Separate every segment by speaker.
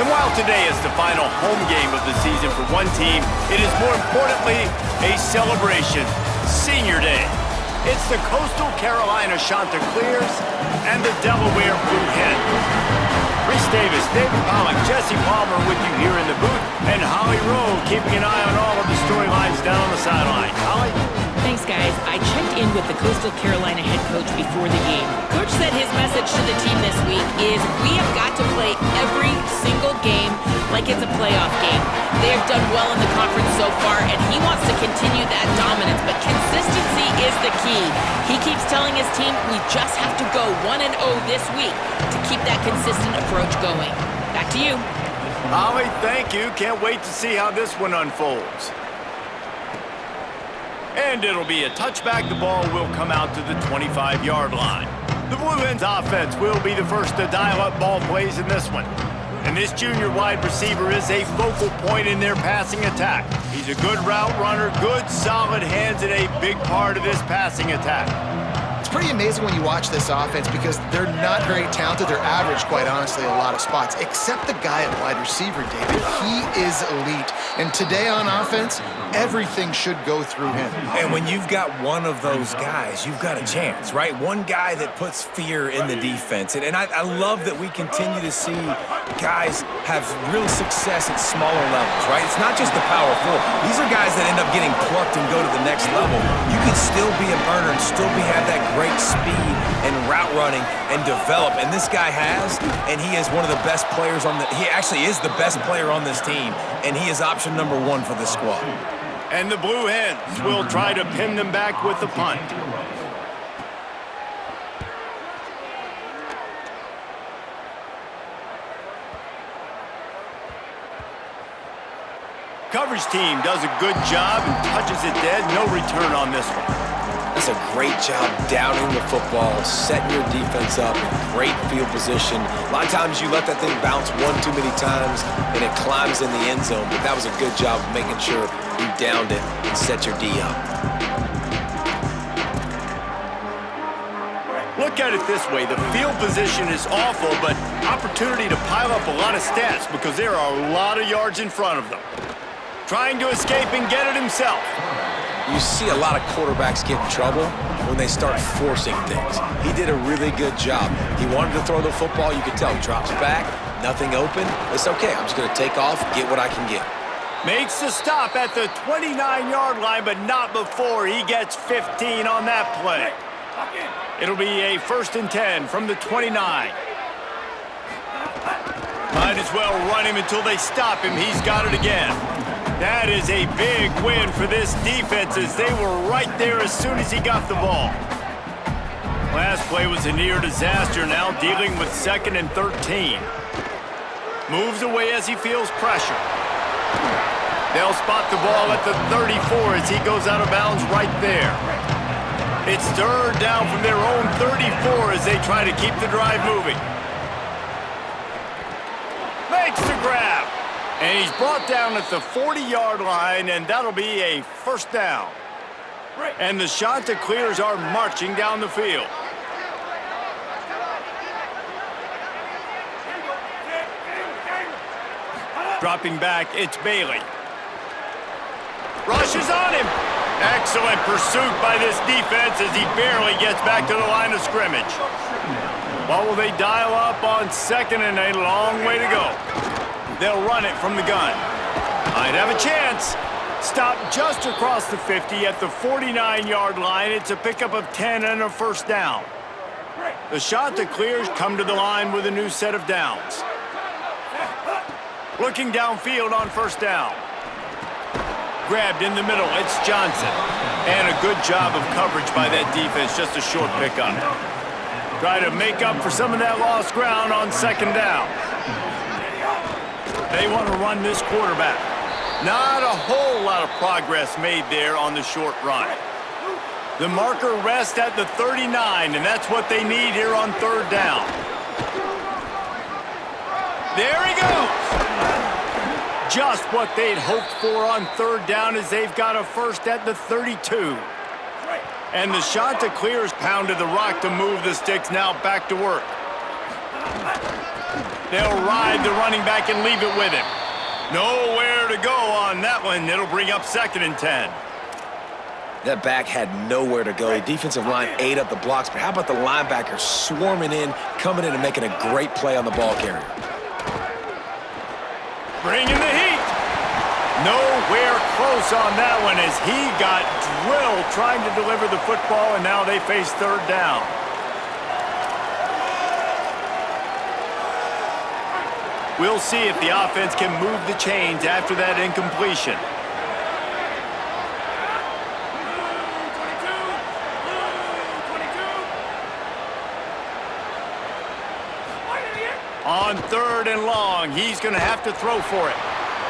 Speaker 1: And while today is the final home game of the season for one team, it is more importantly a celebration, Senior Day. It's the Coastal Carolina Chanticleers and the Delaware Blue Hens. Reese Davis, David Pollack, Jesse Palmer with you here in the booth, and Holly Rowe keeping an eye on all of the storylines down on the sideline. Holly?
Speaker 2: Thanks, guys. I checked in with the Coastal Carolina head coach before the game. Coach said his message to the team this week is we have got to play every single game like it's a playoff game. They have done well in the conference so far, and he wants to continue that dominance, but consistency is the key. He keeps telling his team we just have to go 1-0 this week to keep that consistent approach going. Back to you.
Speaker 1: Holly, thank you. Can't wait to see how this one unfolds. And it'll be a touchback. The ball will come out to the 25-yard line. The Blue Hens offense will be the first to dial up ball plays in this one. And this junior wide receiver is a focal point in their passing attack. He's a good route runner, good solid hands, and a big part of this passing attack.
Speaker 3: It's pretty amazing when you watch this offense because they're not very talented. They're average, quite honestly, in a lot of spots, except the guy at wide receiver, David. He is elite. And today on offense, everything should go through him.
Speaker 4: And when you've got one of those guys, you've got a chance, right? One guy that puts fear in the defense. And I love that we continue to see guys have real success at smaller levels, right? It's not just the powerful. These are guys that end up getting plucked and go to the next level. You can still be a burner and still have that great speed and route running and develop. And this guy has, and he is one of the best players on he actually is the best player on this team, and he is option number 1 for this squad.
Speaker 1: And the Blue Hens will try to pin them back with the punt. Coverage team does a good job and touches it dead. No return on this one.
Speaker 5: That's a great job downing the football, setting your defense up, great field position. A lot of times you let that thing bounce one too many times and it climbs in the end zone, but that was a good job of making sure you downed it and set your D up.
Speaker 1: Look at it this way. The field position is awful, but opportunity to pile up a lot of stats because there are a lot of yards in front of them. Trying to escape and get it himself.
Speaker 5: You see a lot of quarterbacks get in trouble when they start forcing things. He did a really good job. He wanted to throw the football. You could tell. Drops back, nothing open. It's okay. I'm just going to take off, get what I can get.
Speaker 1: Makes the stop at the 29-yard line, but not before he gets 15 on that play. It'll be a 1st and 10 from the 29. Might as well run him until they stop him. He's got it again. That is a big win for this defense as they were right there as soon as he got the ball. Last play was a near disaster, now dealing with 2nd and 13. Moves away as he feels pressure. They'll spot the ball at the 34 as he goes out of bounds right there. It's 3rd down from their own 34 as they try to keep the drive moving. Makes the grab. And he's brought down at the 40-yard line, and that'll be a 1st down. And the Chanticleers are marching down the field. Dropping back, it's Bailey. Rushes on him. Excellent pursuit by this defense as he barely gets back to the line of scrimmage. What will they dial up on 2nd and a long way to go? They'll run it from the gun. Might have a chance. Stop just across the 50 at the 49-yard line. It's a pickup of 10 and a 1st down. The Chanticleers come to the line with a new set of downs. Looking downfield on 1st down. Grabbed in the middle, it's Johnson. And a good job of coverage by that defense, just a short pickup. Try to make up for some of that lost ground on 2nd down. They want to run this quarterback. Not a whole lot of progress made there on the short run. The marker rests at the 39, and that's what they need here on 3rd down. There he goes. Just what they'd hoped for on 3rd down as they've got a 1st at the 32. And the Chanticleers pounded the rock to move the sticks, now back to work. They'll ride the running back and leave it with him. Nowhere to go on that one. It'll bring up 2nd and 10.
Speaker 5: That back had nowhere to go. The defensive line ate up the blocks, but how about the linebacker swarming in, coming in and making a great play on the ball carrier?
Speaker 1: Bringing the heat. Nowhere close on that one as he got drilled trying to deliver the football, and now they face 3rd down. We'll see if the offense can move the chains after that incompletion. On 3rd and long, he's going to have to throw for it.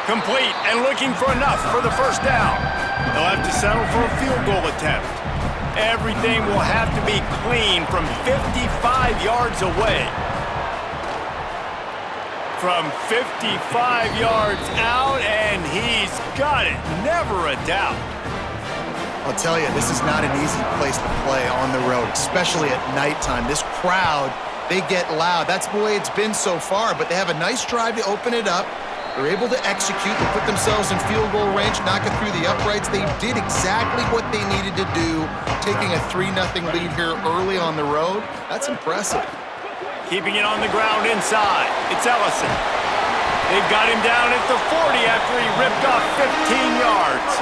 Speaker 1: Complete and looking for enough for the 1st down. They'll have to settle for a field goal attempt. Everything will have to be clean from 55 yards away. From 55 yards out, and he's got it. Never a doubt.
Speaker 3: I'll tell you, this is not an easy place to play on the road, especially at nighttime. This crowd, they get loud. That's the way it's been so far, but they have a nice drive to open it up. They're able to execute. They put themselves in field goal range, knock it through the uprights. They did exactly what they needed to do, taking a 3-0 lead here early on the road. That's impressive.
Speaker 1: Keeping it on the ground inside. It's Ellison. They've got him down at the 40 after he ripped off 15 yards.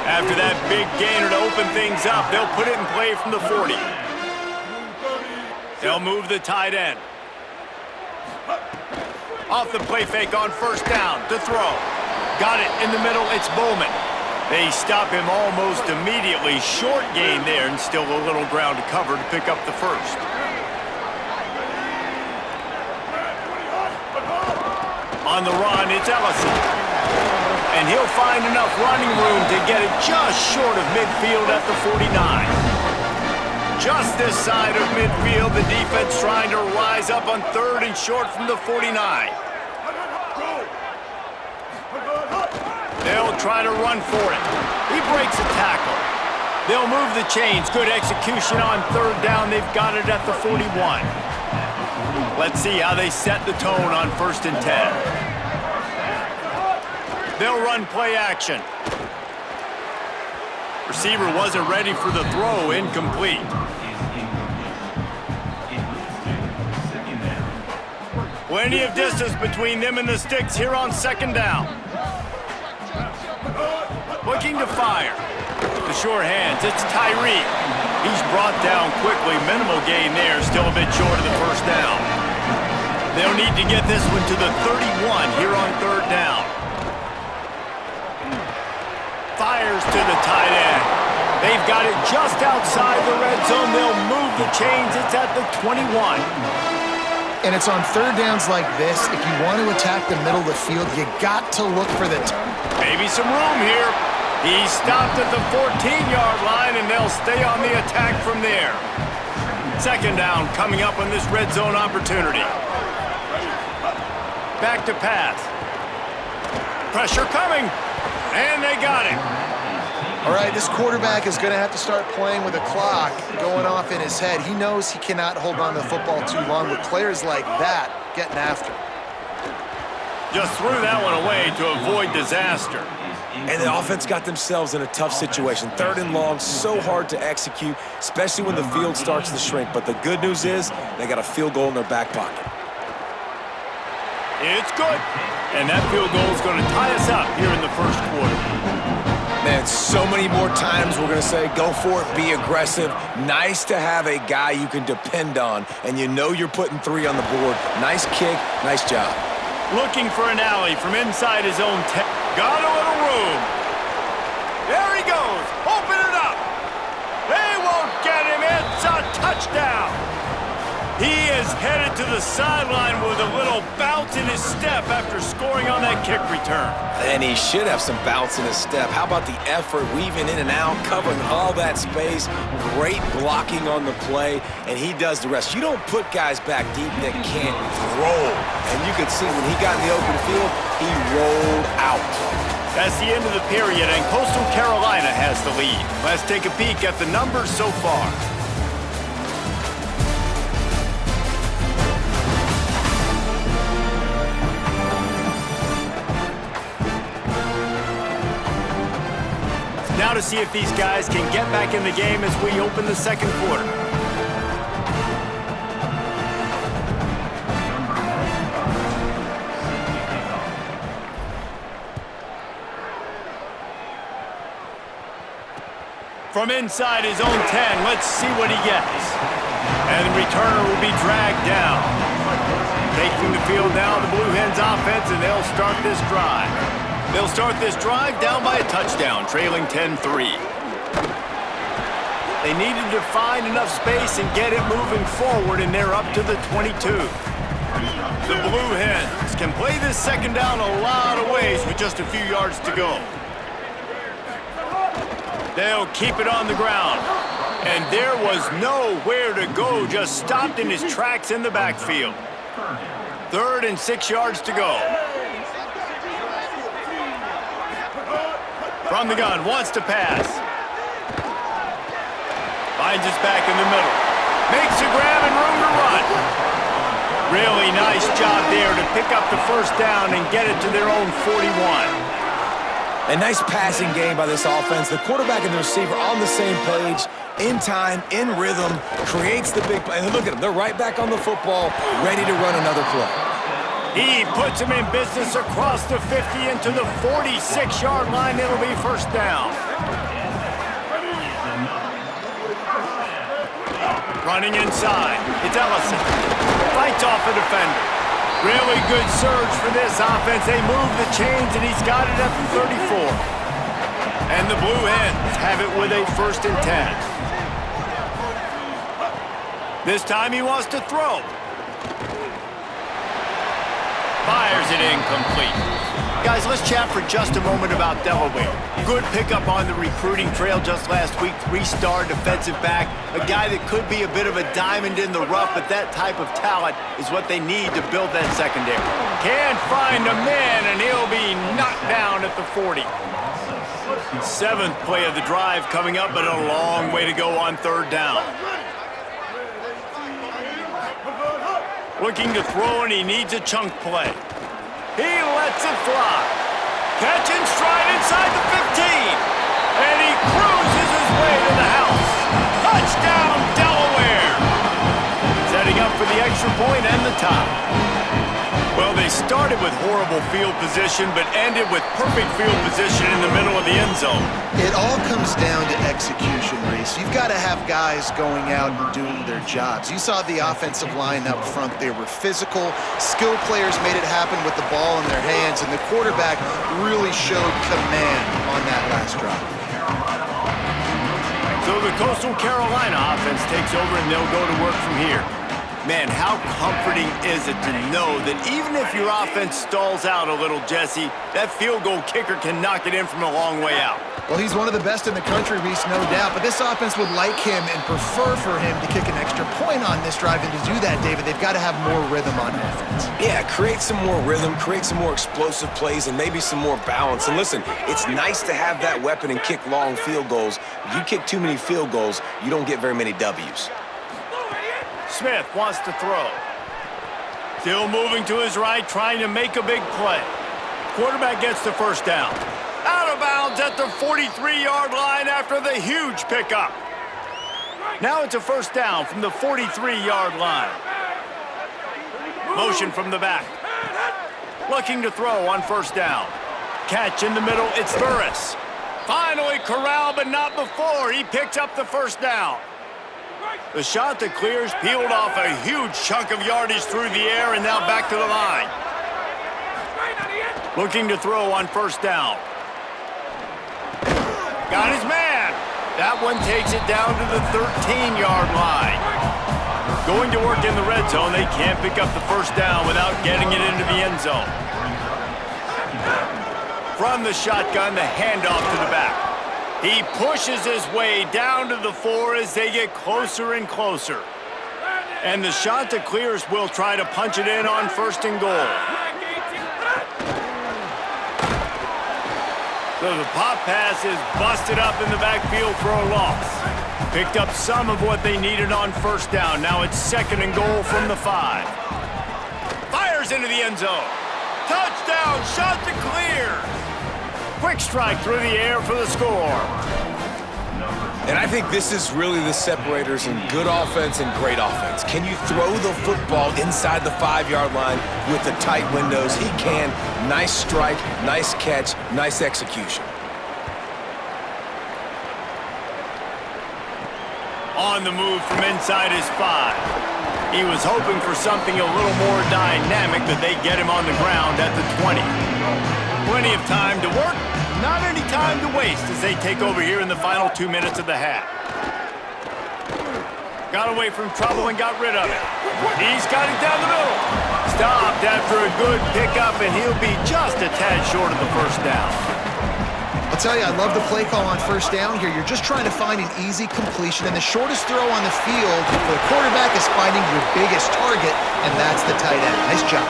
Speaker 1: After that big gainer to open things up, they'll put it in play from the 40. They'll move the tight end. Off the play fake on 1st down to throw. Got it in the middle, it's Bowman. They stop him almost immediately. Short gain there and still a little ground to cover to pick up the 1st. On the run, it's Ellison. And he'll find enough running room to get it just short of midfield at the 49. Just this side of midfield, the defense trying to rise up on 3rd and short from the 49. They'll try to run for it. He breaks a tackle. They'll move the chains. Good execution on 3rd down. They've got it at the 41. Let's see how they set the tone on 1st and 10. They'll run play action. Receiver wasn't ready for the throw, incomplete. Plenty of distance between them and the sticks here on 2nd down. Looking to fire. The sure hands, it's Tyree. He's brought down quickly. Minimal gain there, still a bit short of the 1st down. They'll need to get this one to the 31 here on 3rd down. Fires to the tight end. They've got it just outside the red zone. They'll move the chains. It's at the 21.
Speaker 3: And it's on 3rd downs like this. If you want to attack the middle of the field, you got to look for the...
Speaker 1: Maybe some room here. He stopped at the 14-yard line, and they'll stay on the attack from there. 2nd down coming up on this red zone opportunity. Back to pass. Pressure coming. And they got it.
Speaker 3: All right, this quarterback is going to have to start playing with a clock going off in his head. He knows he cannot hold on to the football too long with players like that getting after.
Speaker 1: Just threw that one away to avoid disaster.
Speaker 5: And the offense got themselves in a tough situation. 3rd and long, so hard to execute, especially when the field starts to shrink. But the good news is they got a field goal in their back pocket.
Speaker 1: It's good. And that field goal is going to tie us up here in the 1st quarter.
Speaker 5: Man, so many more times we're going to say, go for it, be aggressive. Nice to have a guy you can depend on, and you know you're putting 3 on the board. Nice kick, nice job.
Speaker 1: Looking for an alley from inside his own 10. Got a little room. There he goes. Open it up. They won't get him. It's a touchdown. He is headed to the sideline with a little bounce in his step after scoring on that kick return.
Speaker 5: And he should have some bounce in his step. How about the effort, weaving in and out, covering all that space, great blocking on the play, and he does the rest. You don't put guys back deep that can't roll. And you can see when he got in the open field, he rolled out.
Speaker 1: That's the end of the period, and Coastal Carolina has the lead. Let's take a peek at the numbers so far. Now to see if these guys can get back in the game as we open the second quarter. From inside his own 10, let's see what he gets. And the returner will be dragged down. Taking the field now, the Blue Hens offense, and they'll start this drive. They'll start this drive down by a touchdown, trailing 10-3. They needed to find enough space and get it moving forward, and they're up to the 22. The Blue Hens can play this second down a lot of ways with just a few yards to go. They'll keep it on the ground. And there was nowhere to go, just stopped in his tracks in the backfield. 3rd and 6 yards to go. From the gun, wants to pass. Finds his back in the middle. Makes a grab and room to run. Really nice job there to pick up the first down and get it to their own 41.
Speaker 4: A nice passing game by this offense. The quarterback and the receiver on the same page, in time, in rhythm, creates the big play. And look at them, they're right back on the football, ready to run another play.
Speaker 1: He puts him in business across the 50 into the 46-yard line. It'll be first down. Running inside, it's Ellison. Fights off a defender. Really good surge for this offense. They move the chains, and he's got it at the 34. And the Blue Hens have it with a 1st and 10. This time he wants to throw. Fires it incomplete. Guys, let's chat for just a moment about Delaware. Good pickup on the recruiting trail just last week. 3-star defensive back. A guy that could be a bit of a diamond in the rough, but that type of talent is what they need to build that secondary. Can't find a man, and he'll be knocked down at the 40. 7th play of the drive coming up, but a long way to go on 3rd down. Looking to throw, and he needs a chunk play. He lets it fly. Catch and stride inside the 15. And he cruises his way to the house. Touchdown, Delaware. Setting up for the extra point and the tie. Well, they started with horrible field position, but ended with perfect field position in the middle of the end zone.
Speaker 3: It all comes down to execution, Reese. You've got to have guys going out and doing their jobs. You saw the offensive line up front. They were physical. Skill players made it happen with the ball in their hands, and the quarterback really showed command on that last drive.
Speaker 1: So the Coastal Carolina offense takes over, and they'll go to work from here. Man, how comforting is it to know that even if your offense stalls out a little, Jesse, that field goal kicker can knock it in from a long way out.
Speaker 3: Well, he's one of the best in the country, Reese, no doubt. But this offense would like him and prefer for him to kick an extra point on this drive. And to do that, David, they've got to have more rhythm on offense.
Speaker 5: Yeah, create some more rhythm, create some more explosive plays, and maybe some more balance. And listen, it's nice to have that weapon and kick long field goals. If you kick too many field goals, you don't get very many W's.
Speaker 1: Smith wants to throw. Still moving to his right, trying to make a big play. Quarterback gets the first down. Out of bounds at the 43-yard line after the huge pickup. Now it's a first down from the 43-yard line. Motion from the back. Looking to throw on first down. Catch in the middle, it's Burris. Finally corralled, but not before. He picks up the first down. The shot that clears peeled off a huge chunk of yardage through the air, and now back to the line. Looking to throw on first down. Got his man. That one takes it down to the 13-yard line. Going to work in the red zone, they can't pick up the first down without getting it into the end zone. From the shotgun, the handoff to the back. He pushes his way down to the 4 as they get closer and closer. And the shot that clears will try to punch it in on first and goal. So the pop pass is busted up in the backfield for a loss. Picked up some of what they needed on first down. Now it's second and goal from the 5. Fires into the end zone. Touchdown, shot to clear. Quick strike through the air for the score.
Speaker 5: And I think this is really the separators in good offense and great offense. Can you throw the football inside the 5-yard line with the tight windows? He can. Nice strike, nice catch, nice execution.
Speaker 1: On the move from inside his 5. He was hoping for something a little more dynamic, but they get him on the ground at the 20. Plenty of time to work. Not any time to waste as they take over here in the final 2 minutes of the half. Got away from trouble and got rid of it. He's got it down the middle. Stopped after a good pickup, and he'll be just a tad short of the first down.
Speaker 3: I'll tell you, I love the play call on first down here. You're just trying to find an easy completion, and the shortest throw on the field for the quarterback is finding your biggest target, and that's the tight end. Nice job.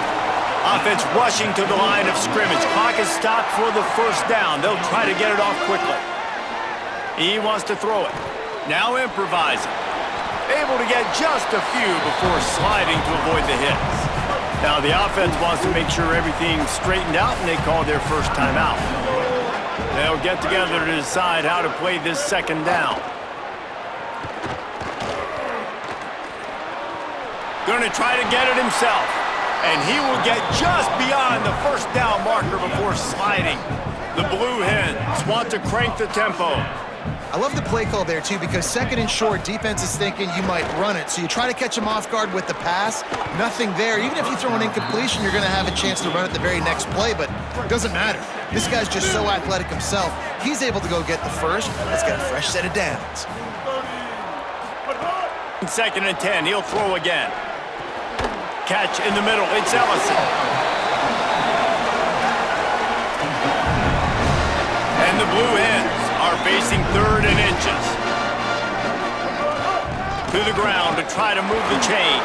Speaker 1: Offense rushing to the line of scrimmage. Clock is stopped for the first down. They'll try to get it off quickly. He wants to throw it. Now improvising. Able to get just a few before sliding to avoid the hits. Now the offense wants to make sure everything's straightened out, and they call their first timeout. They'll get together to decide how to play this second down. Going to try to get it himself. And he will get just beyond the first down marker before sliding. The Blue Hens want to crank the tempo.
Speaker 3: I love the play call there, too, because second and short, defense is thinking you might run it. So you try to catch him off guard with the pass. Nothing there. Even if you throw an incompletion, you're going to have a chance to run it the very next play, but it doesn't matter. This guy's just so athletic himself. He's able to go get the first. Let's get a fresh set of downs.
Speaker 1: Second and 10, he'll throw again. Catch in the middle, it's Ellison. And the Blue Hens are facing third and inches. To the ground to try to move the chains.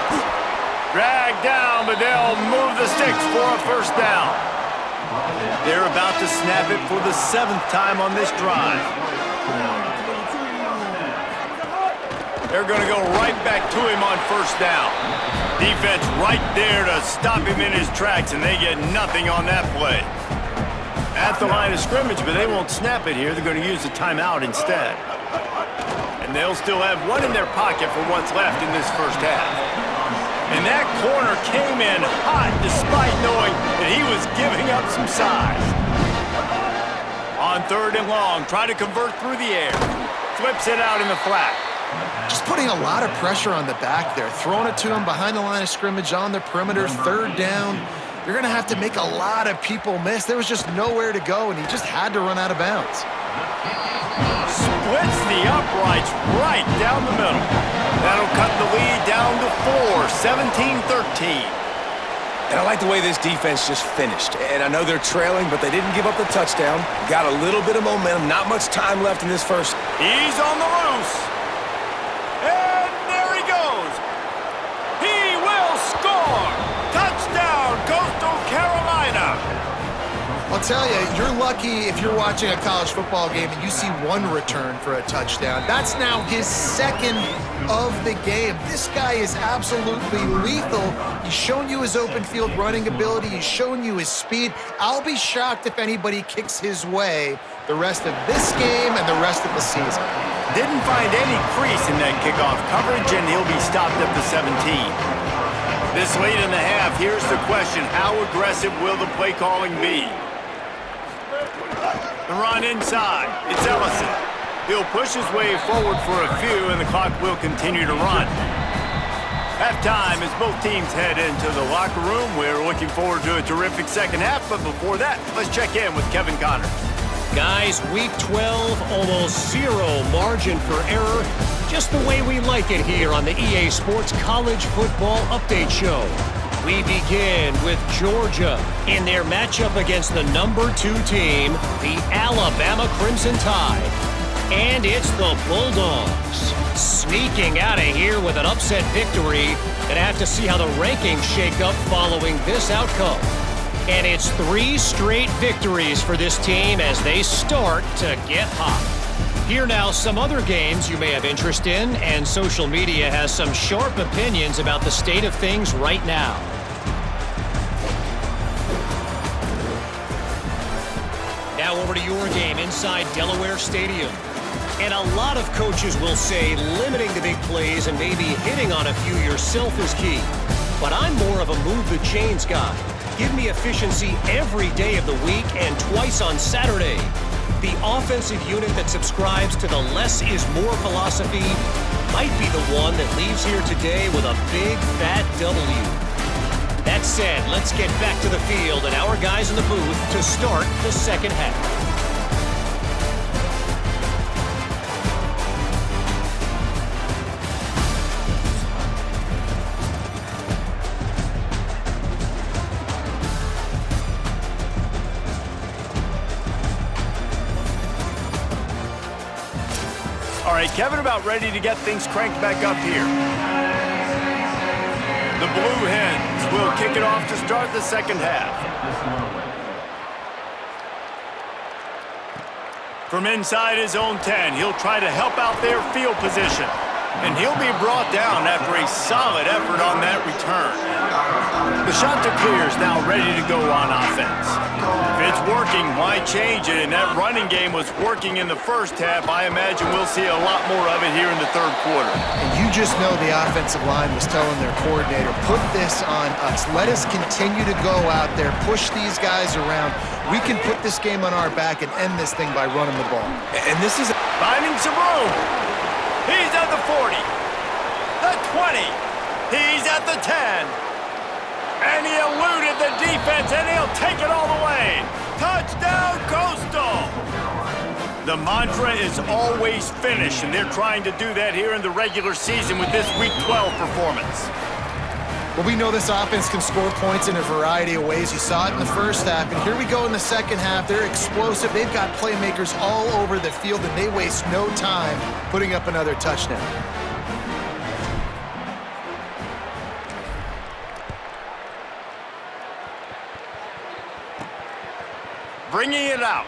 Speaker 1: Dragged down, but they'll move the sticks for a first down. They're about to snap it for the 7th time on this drive. They're going to go right back to him on first down. Defense right there to stop him in his tracks, and they get nothing on that play. At the line of scrimmage, but they won't snap it here. They're going to use the timeout instead. And they'll still have one in their pocket for what's left in this first half. And that corner came in hot despite knowing that he was giving up some size. On third and long, try to convert through the air. Flips it out in the flat.
Speaker 3: Just putting a lot of pressure on the back there, throwing it to him behind the line of scrimmage on the perimeter, third down. You're going to have to make a lot of people miss. There was just nowhere to go, and he just had to run out of bounds.
Speaker 1: Splits the uprights right down the middle. That'll cut the lead down to 4, 17-13.
Speaker 5: And I like the way this defense just finished. And I know they're trailing, but they didn't give up the touchdown. Got a little bit of momentum. Not much time left in this first.
Speaker 1: He's on the loose. And there he goes. He will score. Touchdown, Coastal Carolina.
Speaker 3: I'll tell you, you're lucky if you're watching a college football game and you see one return for a touchdown. That's now his second of the game. This guy is absolutely lethal. He's shown you his open field running ability. He's shown you his speed. I'll be shocked if anybody kicks his way the rest of this game and the rest of the season.
Speaker 1: Didn't find any crease in that kickoff coverage, and he'll be stopped at the 17. This late in the half, here's the question. How aggressive will the play calling be? The run inside. It's Ellison. He'll push his way forward for a few, and the clock will continue to run. Halftime as both teams head into the locker room. We're looking forward to a terrific second half, but before that, let's check in with Kevin Connors.
Speaker 6: Guys, week 12, almost zero margin for error. Just the way we like it here on the EA Sports College Football Update Show. We begin with Georgia in their matchup against the number 2 team, the Alabama Crimson Tide. And it's the Bulldogs sneaking out of here with an upset victory. Gonna have to see how the rankings shake up following this outcome. And it's 3 straight victories for this team as they start to get hot. Here now, some other games you may have interest in, and social media has some sharp opinions about the state of things right now. Now over to your game inside Delaware Stadium. And a lot of coaches will say limiting the big plays and maybe hitting on a few yourself is key. But I'm more of a move the chains guy. Give me efficiency every day of the week and twice on Saturday. The offensive unit that subscribes to the less is more philosophy might be the one that leaves here today with a big fat W. That said, let's get back to the field and our guys in the booth to start the second half.
Speaker 1: All right, Kevin about ready to get things cranked back up here. The Blue Hens will kick it off to start the second half. From inside his own 10, he'll try to help out their field position. And he'll be brought down after a solid effort on that return. The Chanticleers now ready to go on offense. If it's working, why change it? And that running game was working in the first half. I imagine we'll see a lot more of it here in the third quarter.
Speaker 3: And you just know the offensive line was telling their coordinator, put this on us. Let us continue to go out there, push these guys around. We can put this game on our back and end this thing by running the ball.
Speaker 5: And this is
Speaker 1: Finding some room. He's at the 40, the 20, he's at the 10. And he eluded the defense, and he'll take it all the way. Touchdown, Coastal! The mantra is always finish, and they're trying to do that here in the regular season with this Week 12 performance.
Speaker 3: Well, we know this offense can score points in a variety of ways. You saw it in the first half, and here we go in the second half. They're explosive. They've got playmakers all over the field, and they waste no time putting up another touchdown.
Speaker 1: Bringing it out.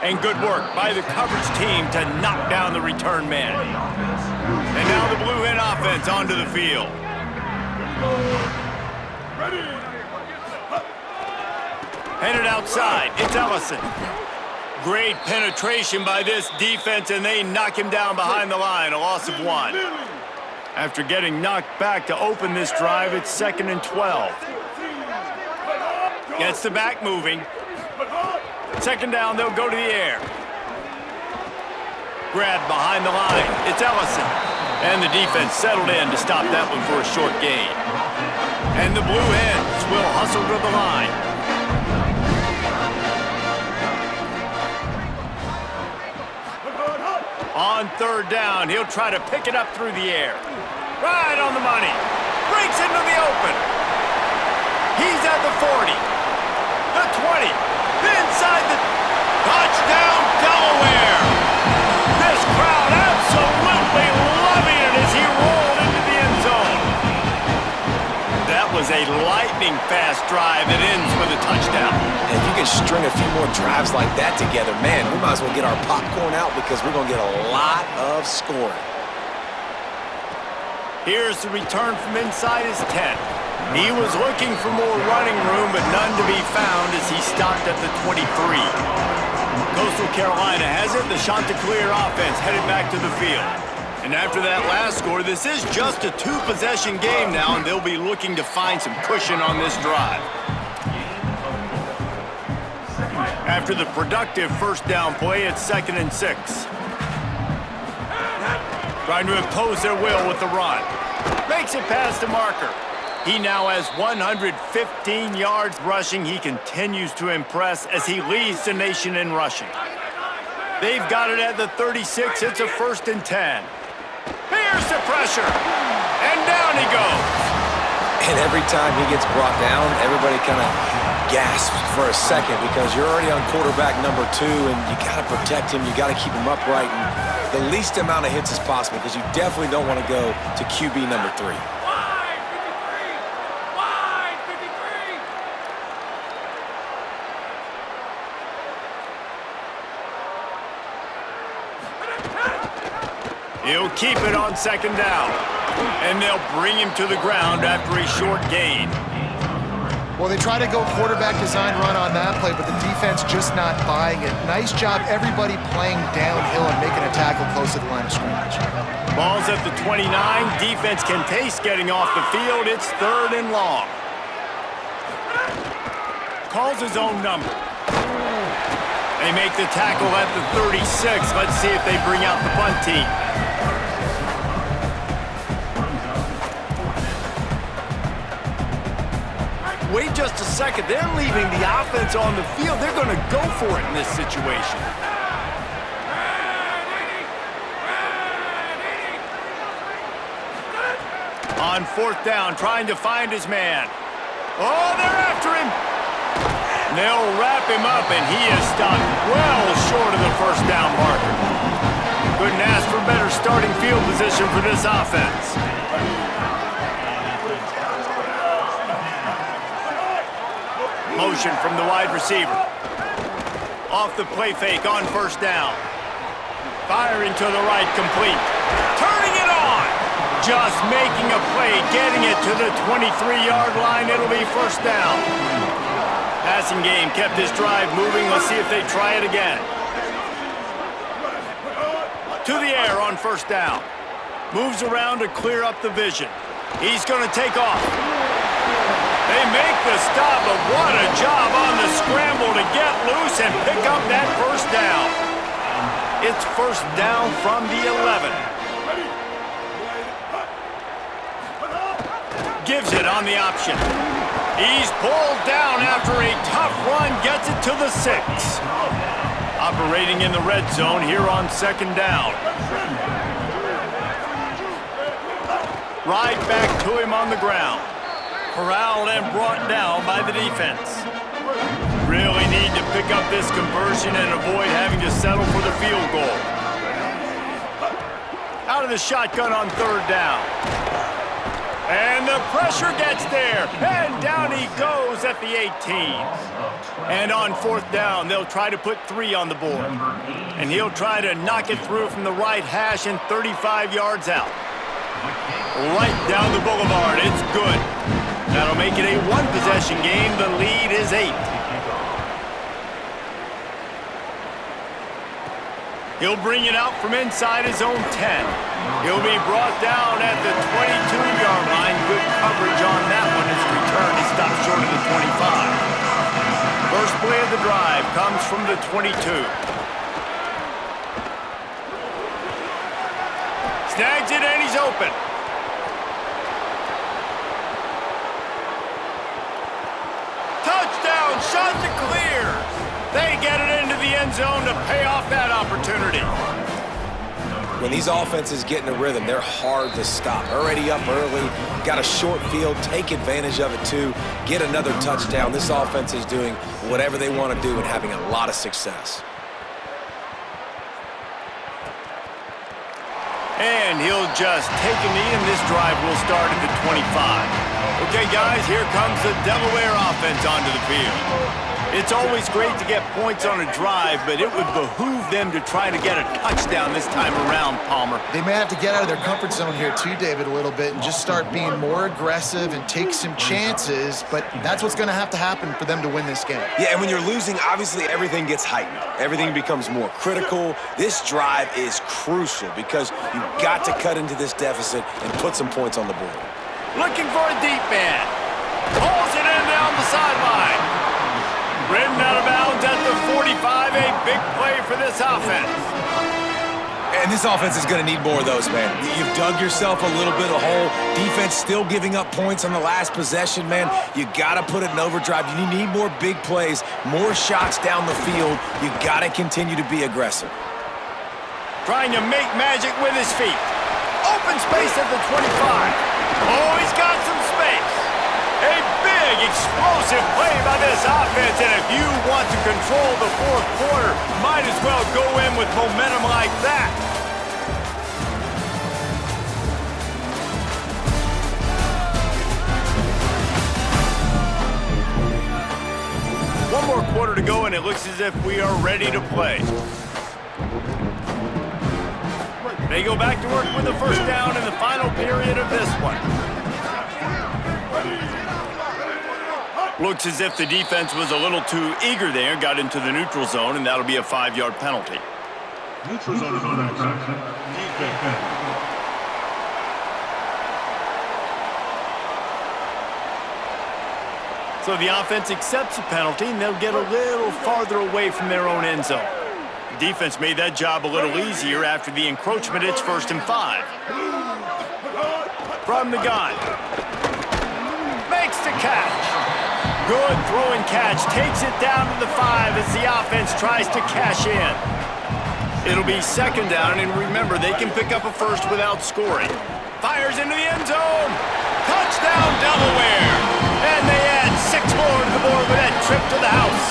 Speaker 1: And good work by the coverage team to knock down the return man. And now the Blue Hen offense onto the field. Headed outside, it's Ellison. Great penetration by this defense, and they knock him down behind the line, a loss of 1. After getting knocked back to open this drive, it's 2nd and 12. Gets the back moving. Second down, they'll go to the air. Grab behind the line, it's Ellison. And the defense settled in to stop that one for a short gain. And the Blue Hens will hustle to the line. On third down, he'll try to pick it up through the air. Right on the money. Breaks into the open. He's at the 40. The 20. Inside the touchdown, Delaware. This crowd absolutely loving it as he rolled into the end zone. That was a lightning-fast drive that ends with a touchdown.
Speaker 5: And if you can string a few more drives like that together, man, we might as well get our popcorn out because we're going to get a lot of scoring.
Speaker 1: Here's the return from inside his 10. He was looking for more running room, but none to be found as he stopped at the 23. Coastal Carolina has it. The Chanticleer offense headed back to the field. And after that last score, this is just a 2-possession game now, and they'll be looking to find some cushion on this drive. After the productive first down play, it's 2nd and 6. Trying to impose their will with the run. Makes it past the marker. He now has 115 yards rushing. He continues to impress as he leads the nation in rushing. They've got it at the 36. It's a 1st and 10. Here's the pressure. And down he goes.
Speaker 5: And every time he gets brought down, everybody kind of gasps for a second because you're already on quarterback number 2, and you got to protect him. You got to keep him upright and the least amount of hits as possible because you definitely don't want to go to QB number 3.
Speaker 1: He'll keep it on 2nd down. And they'll bring him to the ground after a short gain.
Speaker 3: Well, they try to go quarterback design run on that play, but the defense just not buying it. Nice job, everybody playing downhill and making a tackle close to the line of scrimmage.
Speaker 1: Ball's at the 29. Defense can taste getting off the field. It's 3rd and long. Calls his own number. They make the tackle at the 36. Let's see if they bring out the punt team. Wait just a second. They're leaving the offense on the field. They're going to go for it in this situation. On 4th down, trying to find his man. Oh, they're after him. They'll wrap him up, and he is stopped well short of the 1st down marker. Couldn't ask for better starting field position for this offense. Motion from the wide receiver. Off the play fake on 1st down. Firing to the right, complete. Turning it on. Just making a play, getting it to the 23-yard line. It'll be 1st down. Passing game kept this drive moving. Let's see if they try it again. To the air on 1st down. Moves around to clear up the vision. He's going to take off. They make the stop, but what a job on the scramble to get loose and pick up that 1st down. It's 1st down from the 11. Gives it on the option. He's pulled down after a tough run, gets it to the 6. Operating in the red zone here on 2nd down. Right back to him on the ground. Corralled and brought down by the defense. Really need to pick up this conversion and avoid having to settle for the field goal. Out of the shotgun on 3rd down. And the pressure gets there. And down he goes at the 18. And on 4th down, they'll try to put 3 on the board. And he'll try to knock it through from the right hash and 35 yards out. Right down the boulevard. It's good. That'll make it a 1-possession game. The lead is 8. He'll bring it out from inside his own 10. He'll be brought down at the 22-yard line. Good coverage on that one. His return is stopped short of the 25. First play of the drive comes from the 22. Snags it and he's open. Touchdown, shot to clear. They get it into the end zone to pay off that opportunity.
Speaker 5: When these offenses get in a rhythm, they're hard to stop. Already up early, got a short field, take advantage of it too, get another touchdown. This offense is doing whatever they want to do and having a lot of success.
Speaker 1: And he'll just take a knee, and this drive will start at the 25. Okay, guys, here comes the Delaware offense onto the field. It's always great to get points on a drive, but it would behoove them to try to get a touchdown this time around, Palmer.
Speaker 3: They may have to get out of their comfort zone here too, David, a little bit and just start being more aggressive and take some chances, but that's what's going to have to happen for them to win this game.
Speaker 5: Yeah, and when you're losing, obviously everything gets heightened. Everything becomes more critical. This drive is crucial because you've got to cut into this deficit and put some points on the board.
Speaker 1: Looking for a deep man. Pulls it in down the sideline. Ridden out of bounds at the 45, a big play for this offense.
Speaker 5: And this offense is going to need more of those, man. You've dug yourself a little bit of hole. Defense still giving up points on the last possession, man. You got to put it in overdrive. You need more big plays, more shots down the field. You got to continue to be aggressive.
Speaker 1: Trying to make magic with his feet. Open space at the 25. Oh, he's got some space. A big, explosive play by this offense, and if you want to control the 4th quarter, might as well go in with momentum like that. One more quarter to go, and it looks as if we are ready to play. They go back to work with the 1st down in the final period of this one. Looks as if the defense was a little too eager there, got into the neutral zone, and that'll be a 5-yard penalty.
Speaker 7: Neutral zone infraction. Defense.
Speaker 1: So the offense accepts the penalty, and they'll get a little farther away from their own end zone. The defense made that job a little easier after the encroachment. It's 1st and 5. From the gun. Makes the catch. Good throw and catch. Takes it down to the 5 as the offense tries to cash in. It'll be 2nd down, and remember, they can pick up a first without scoring. Fires into the end zone. Touchdown, Delaware. And they add 6 more to the board with that trip to the house.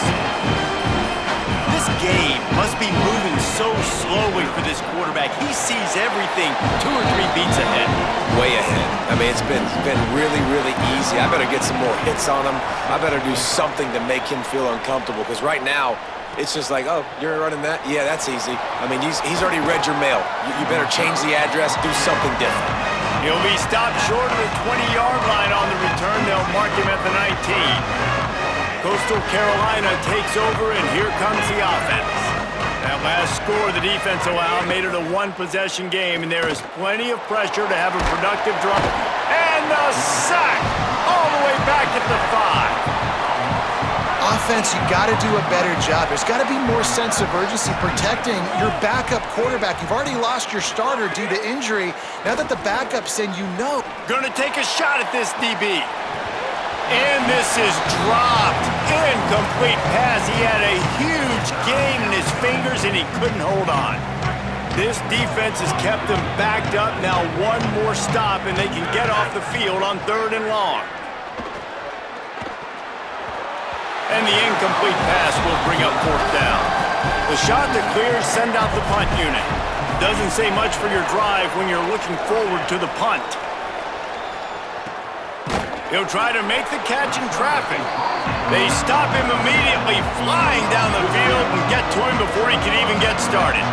Speaker 1: This game must be moving so slowly for this quarterback. He sees everything 2 or 3 beats ahead.
Speaker 5: Way ahead. I mean, it's been really, really easy. I better get some more hits on him. I better do something to make him feel uncomfortable, because right now, it's just like, oh, you're running that? Yeah, that's easy. I mean, he's already read your mail. You better change the address, do something different.
Speaker 1: He'll be stopped short of the 20-yard line on the return. They'll mark him at the 19. Coastal Carolina takes over, and here comes the offense. That last score the defense allowed made it a 1-possession game, and there is plenty of pressure to have a productive drive. And the sack all the way back at the 5.
Speaker 3: Offense, you got to do a better job. There's got to be more sense of urgency protecting your backup quarterback. You've already lost your starter due to injury. Now that the backup's in, you know.
Speaker 1: Gonna take a shot at this DB. And this is dropped. Incomplete pass. He had a huge gain in his fingers, and he couldn't hold on. This defense has kept them backed up. Now 1 more stop, and they can get off the field on 3rd and long. And the incomplete pass will bring up 4th down. The shot that clears, send out the punt unit. Doesn't say much for your drive when you're looking forward to the punt. He'll try to make the catch in traffic. They stop him immediately, flying down the field, and get to him before he can even get started.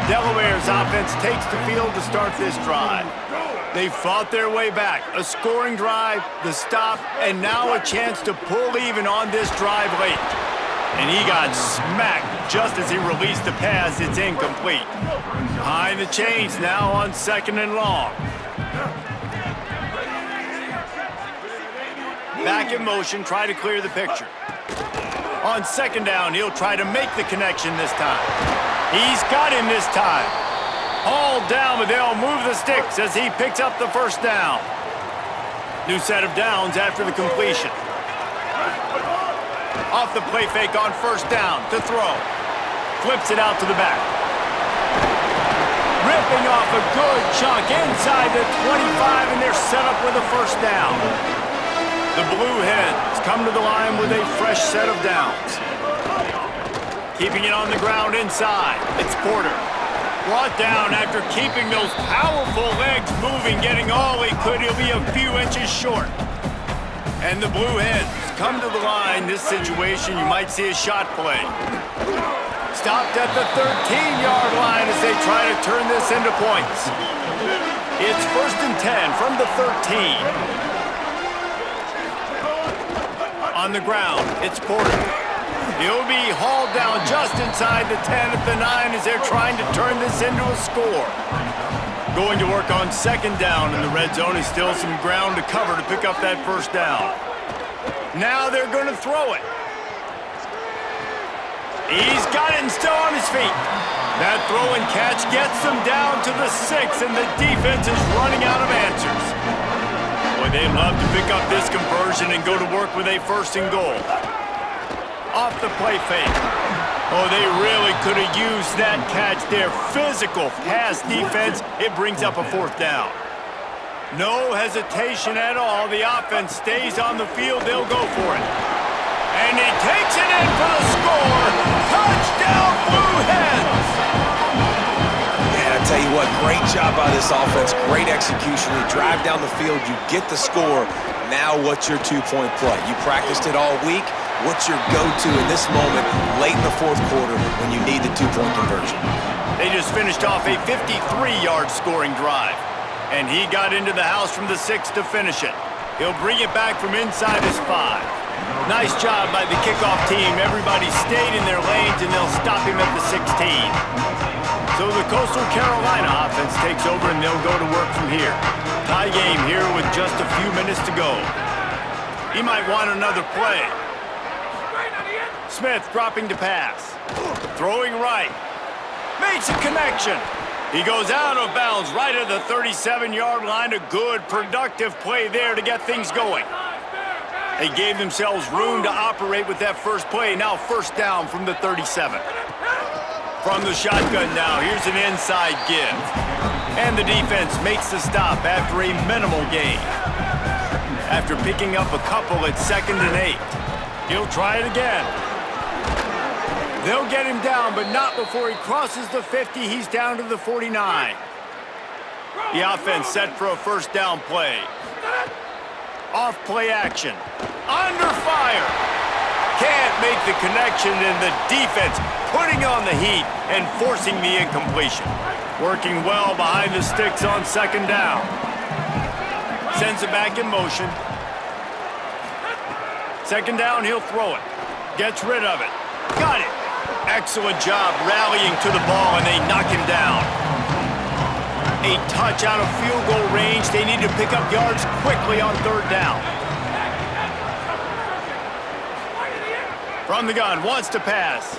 Speaker 1: Delaware's offense takes the field to start this drive. They fought their way back. A scoring drive, the stop, and now a chance to pull even on this drive late. And he got smacked just as he released the pass. It's incomplete. Behind the chains now on 2nd and long. Back in motion, try to clear the picture. On 2nd down, he'll try to make the connection this time. He's got him this time. All down, but they'll move the sticks as he picks up the 1st down. New set of downs after the completion. Off the play fake on 1st down to throw. Flips it out to the back. Ripping off a good chunk inside the 25, and they're set up with a 1st down. The Blue Hens come to the line with a fresh set of downs. Keeping it on the ground inside, it's Porter. Brought down after keeping those powerful legs moving, getting all he could. He'll be a few inches short. And the Blue Hens come to the line. This situation, you might see a shot play. Stopped at the 13-yard line as they try to turn this into points. It's 1st and 10 from the 13. On the ground, it's Porter. He'll be hauled down just inside the 10 at the 9 as they're trying to turn this into a score. Going to work on 2nd down in the red zone. Is still some ground to cover to pick up that 1st down. Now they're going to throw it. He's got it and still on his feet. That throw and catch gets them down to the 6, and the defense is running out of answers. Boy, they'd love to pick up this conversion and go to work with a 1st and goal. Off the play fake. Oh, they really could have used that catch there. Physical pass defense. It brings up a 4th down. No hesitation at all. The offense stays on the field. They'll go for it. And he takes it in for the score. Touchdown, Blue Hens!
Speaker 5: Man, I tell you what, great job by this offense. Great execution. You drive down the field, you get the score. Now what's your 2-point play? You practiced it all week. What's your go-to in this moment late in the 4th quarter when you need the 2-point conversion?
Speaker 1: They just finished off a 53-yard scoring drive. And he got into the house from the 6 to finish it. He'll bring it back from inside his 5. Nice job by the kickoff team. Everybody stayed in their lanes, and they'll stop him at the 16. So the Coastal Carolina offense takes over, and they'll go to work from here. Tie game here with just a few minutes to go. He might want another play. Smith dropping to pass. Throwing right. Makes a connection. He goes out of bounds right at the 37-yard line. A good, productive play there to get things going. They gave themselves room to operate with that first play. Now first down from the 37. From the shotgun now, here's an inside give. And the defense makes the stop after a minimal gain. After picking up a couple at 2nd and 8. He'll try it again. They'll get him down, but not before he crosses the 50. He's down to the 49. The offense set for a first down play. Off play action. Under fire. Can't make the connection, and the defense putting on the heat and forcing the incompletion. Working well behind the sticks on 2nd down. Sends it back in motion. 2nd down, he'll throw it. Gets rid of it. Got it. Excellent job rallying to the ball, and they knock him down. A touch out of field goal range. They need to pick up yards quickly on 3rd down. From the gun, wants to pass.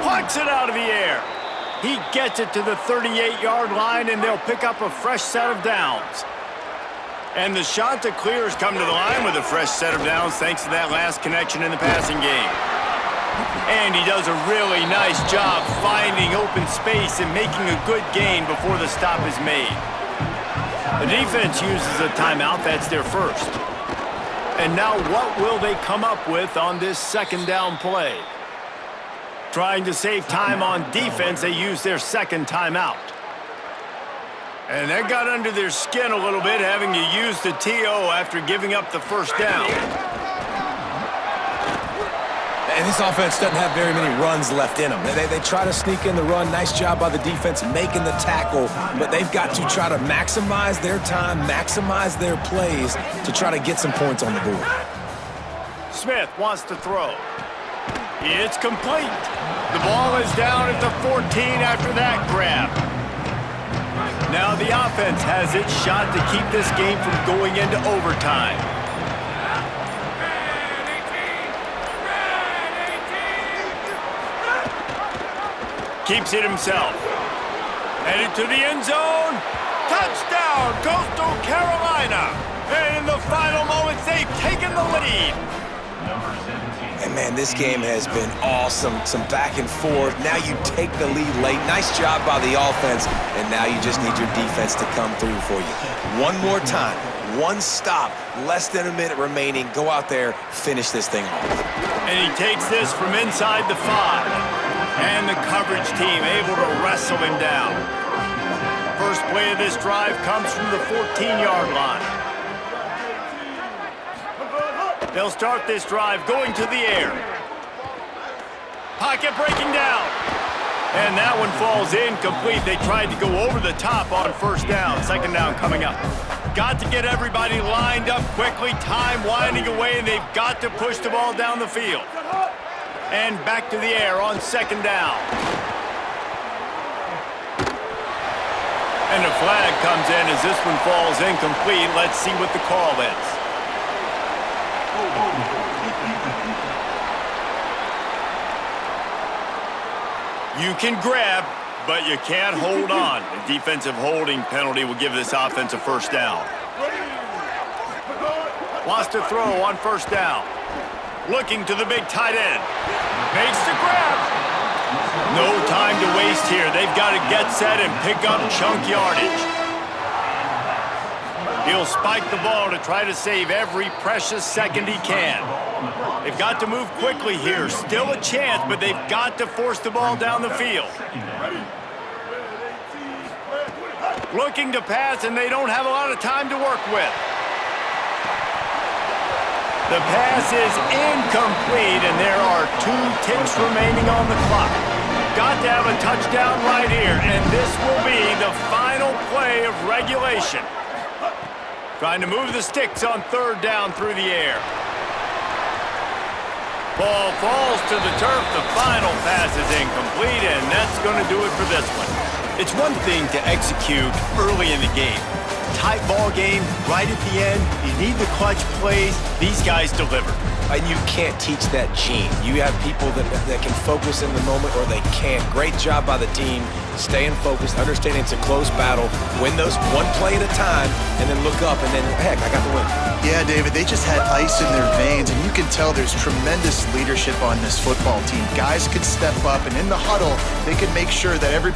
Speaker 1: Plucks it out of the air. He gets it to the 38-yard line, and they'll pick up a fresh set of downs. And the shot to clear has come to the line with a fresh set of downs thanks to that last connection in the passing game. And he does a really nice job finding open space and making a good gain before the stop is made. The defense uses a timeout. That's their first. And now what will they come up with on this 2nd down play? Trying to save time on defense, they use their 2nd timeout. And that got under their skin a little bit, having to use the TO after giving up the first down.
Speaker 4: And this offense doesn't have very many runs left in them. They try to sneak in the run. Nice job by the defense making the tackle, but they've got to try to maximize their time, maximize their plays to try to get some points on the board.
Speaker 1: Smith wants to throw. It's complete. The ball is down at the 14 after that grab. Now the offense has its shot to keep this game from going into overtime. Keeps it himself. Headed to the end zone. Touchdown, Coastal Carolina. And in the final moments, they've taken the lead.
Speaker 5: And man, this game has been awesome. Some back and forth. Now you take the lead late. Nice job by the offense. And now you just need your defense to come through for you. One more time. One stop. Less than a minute remaining. Go out there, finish this thing off.
Speaker 1: And he takes this from inside the 5. And the coverage team able to wrestle him down. First play of this drive comes from the 14-yard line. They'll start this drive going to the air. Pocket breaking down. And that one falls incomplete. They tried to go over the top on first down. 2nd down coming up. Got to get everybody lined up quickly. Time winding away, and they've got to push the ball down the field. And back to the air on 2nd down. And a flag comes in as this one falls incomplete. Let's see what the call is. You can grab, but you can't hold on. The defensive holding penalty will give this offense a first down. Wants to throw on first down. Looking to the big tight end. Makes the grab. No time to waste here. They've got to get set and pick up chunk yardage. He'll spike the ball to try to save every precious second he can. They've got to move quickly here. Still a chance, but they've got to force the ball down the field. Looking to pass, and they don't have a lot of time to work with. The pass is incomplete, and there are 2 ticks remaining on the clock. Got to have a touchdown right here, and this will be the final play of regulation. Trying to move the sticks on 3rd down through the air. Ball falls to the turf. The final pass is incomplete, and that's going to do it for this one. It's one thing to execute early in the game. Tight ball game, right at the end, you need the clutch plays. These guys deliver.
Speaker 5: And you can't teach that gene. You have people that can focus in the moment or they can't. Great job by the team, staying focused, understanding it's a close battle, win those one play at a time, and then look up, and then, heck, I got the win.
Speaker 3: Yeah, David, they just had ice in their veins, and you can tell there's tremendous leadership on this football team. Guys could step up, and in the huddle, they could make sure that everybody